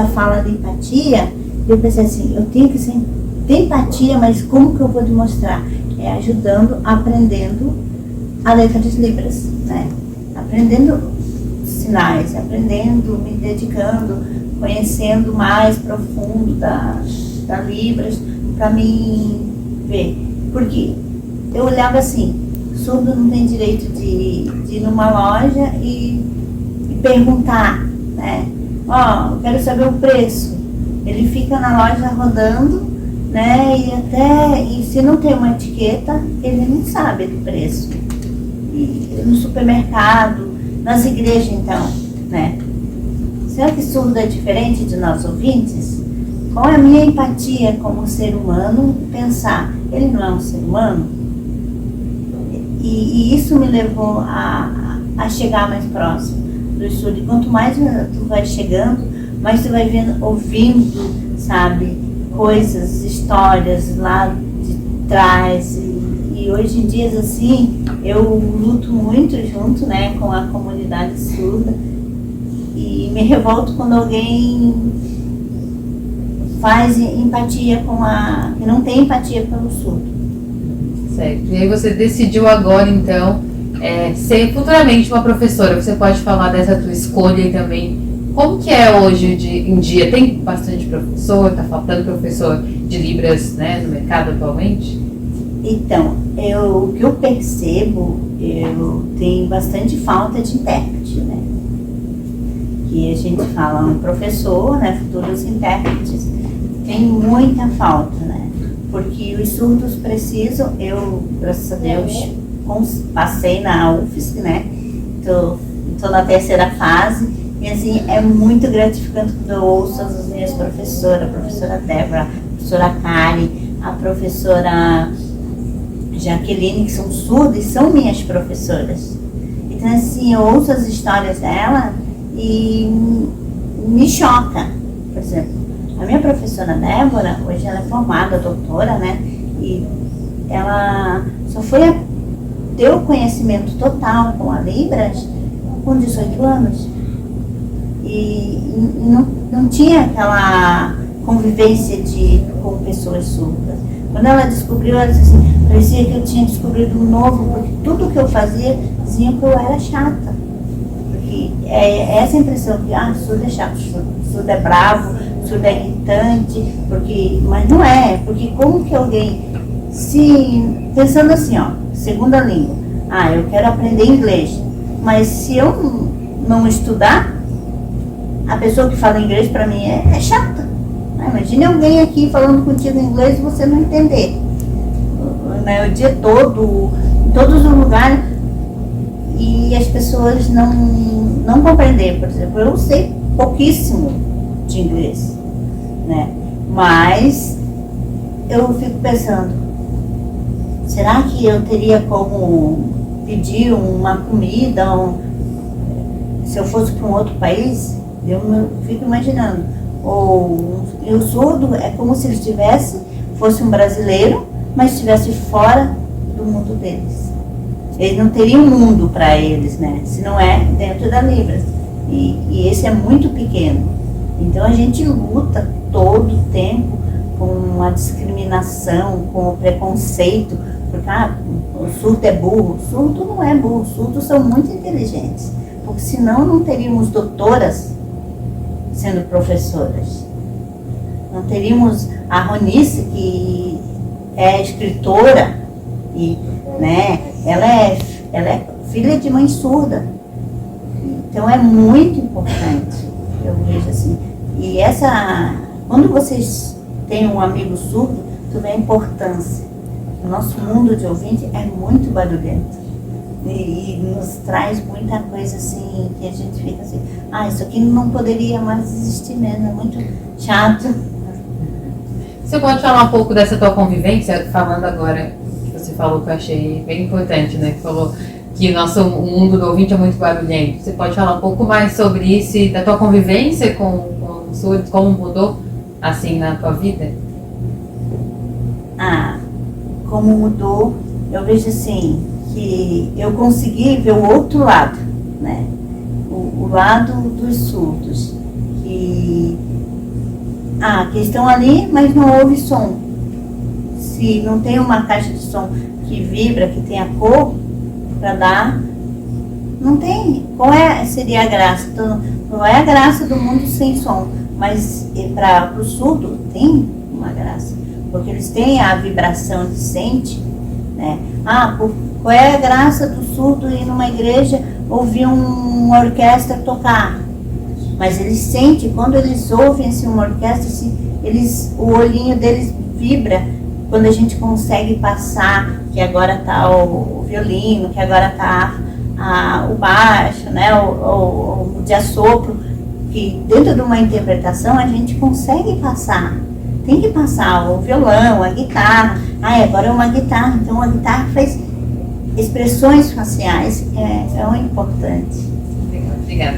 fala de empatia, eu pensei assim, eu tenho que ter empatia, mas como que eu vou demonstrar? É ajudando, aprendendo a letra de Libras, né? Aprendendo sinais, aprendendo, me dedicando, conhecendo mais profundo da Libras, para mim ver. Porque eu olhava assim, surdo não tem direito de ir numa loja e perguntar, né? Eu quero saber o preço. Ele fica na loja rodando, né? E se não tem uma etiqueta, ele não sabe do preço. E no supermercado, nas igrejas, então, né? Será que surdo é diferente de nós ouvintes? Qual é a minha empatia como ser humano? Pensar, ele não é um ser humano? E isso me levou a chegar mais próximo do surdo. E quanto mais tu vai chegando, mais tu vai ouvindo, sabe, coisas, histórias lá de trás. E hoje em dia, assim, eu luto muito junto, né, com a comunidade surda. E me revolto quando alguém faz empatia que não tem empatia pelo surdo. Certo. E aí você decidiu agora, então, ser futuramente uma professora. Você pode falar dessa tua escolha e também como que é hoje em dia? Tem bastante professor? Está faltando professor de Libras, né, no mercado atualmente? Então, o que eu percebo, eu tenho bastante falta de intérprete, né? Que a gente fala um professor, né, futuros intérpretes, tem muita falta, né? Porque os surdos precisam, eu, graças a Deus, passei na UFSC, né? Tô na terceira fase, e assim, é muito gratificante quando eu ouço as minhas professoras, a professora Débora, a professora Karen, a professora Jaqueline, que são surdas e são minhas professoras. Então, assim, eu ouço as histórias dela e me choca. Por exemplo, a minha professora Débora, hoje ela é formada, doutora, né? E ela só foi ter o conhecimento total com a Libras com 18 anos. E não tinha aquela convivência com pessoas surdas. Quando ela descobriu, ela disse assim, parecia que eu tinha descobrido um novo, porque tudo que eu fazia dizia que eu era chata. Porque é essa impressão que surdo é chato, surdo é bravo, surdo é irritante, mas não é, porque como que alguém, pensando assim, segunda língua, eu quero aprender inglês, mas se eu não estudar, a pessoa que fala inglês para mim é chata. Imagine alguém aqui falando contigo em inglês e você não entender. O dia todo, em todos os lugares, e as pessoas não compreender. Por exemplo, eu sei pouquíssimo de inglês, né? Mas eu fico pensando, será que eu teria como pedir uma comida se eu fosse para um outro país? Eu fico imaginando. O surdo é como se ele fosse um brasileiro, mas estivesse fora do mundo deles. Eles não teriam um mundo para eles, né? Se não é dentro da Libras. E esse é muito pequeno. Então a gente luta todo o tempo com a discriminação, com o preconceito, porque o surdo é burro. O surdo não é burro, os surdos são muito inteligentes. Porque senão não teríamos doutoras sendo professoras. Não teríamos a Ronice, que é escritora, e, né, ela é filha de mãe surda. Então é muito importante, eu vejo assim. E quando vocês têm um amigo surdo, tu vê a importância. O nosso mundo de ouvinte é muito barulhento. E nos traz muita coisa assim, que a gente fica assim, isso aqui não poderia mais existir mesmo, é muito chato. Você pode falar um pouco dessa tua convivência, falando agora, que você falou que eu achei bem importante, né? Que falou que o mundo do ouvinte é muito barulhento. Você pode falar um pouco mais sobre isso e da tua convivência com o surdo, como mudou assim na tua vida? Como mudou, eu vejo assim, que eu consegui ver o outro lado, né? O lado dos surdos, que Ah, que estão ali, mas não houve som. Se não tem uma caixa de som que vibra, que tem a cor para dar, não tem. Seria a graça? Então, não é a graça do mundo sem som, mas para o surdo tem uma graça, porque eles têm a vibração de sente, né? Qual é a graça do surdo ir numa igreja ouvir uma orquestra tocar? Mas eles sentem, quando eles ouvem assim, uma orquestra, assim, o olhinho deles vibra quando a gente consegue passar, que agora está o violino, que agora está o baixo, né, o de assopro, que dentro de uma interpretação a gente consegue passar. Tem que passar o violão, a guitarra. Agora é uma guitarra, então a guitarra faz expressões faciais, é o importante. Obrigada.